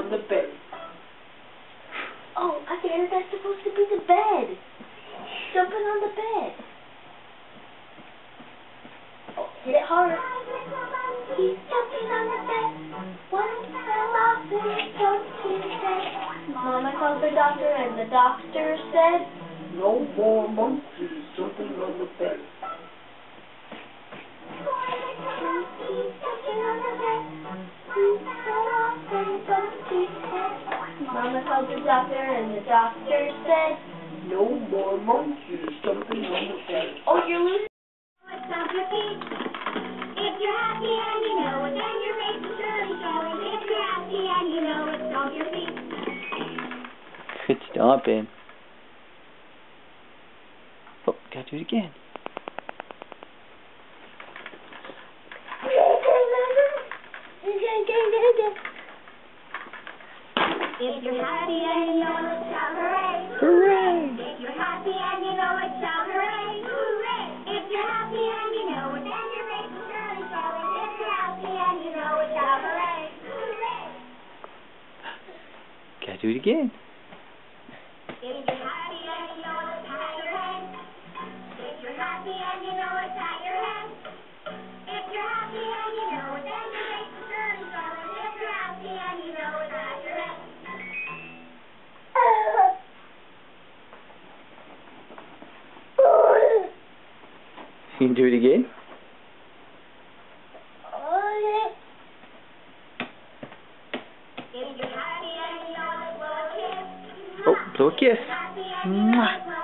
on the bed. Oh, I think that's supposed to be the bed. Jumping on the bed. Oh, hit it harder. He's jumping on the bed. One fell off and he jumped his head. Mama called the doctor and the doctor said, no more monkeys jumping on the bed. He's jumping on the bed. He fell off and bumped his head. Mama called the doctor and the doctor said, no more monkeys jumping on the bed. oh, you're losing. Stomp your feet. If you're happy and you know it, then your face will surely show it. If you're happy and you know it, stomp your feet. Good stomping. Oh, gotta do it again. If you're happy and you know it, shout hooray. Hooray! If you're happy and you know it, shout hooray. Hooray! If you're happy and you know it, then your face will surely show it. If you're happy and you know it, shout hooray. Hooray! Gotta do it again. If you're happy and you know it, pat your head. If you're happy and you know it, pat your head. If you're happy and you know it, then your face will surely show it. If you're happy and you know it, pat your head. You can do it again. If you're happy and you know it, blow a kiss. Oh, blow a kiss. Happy and you know it,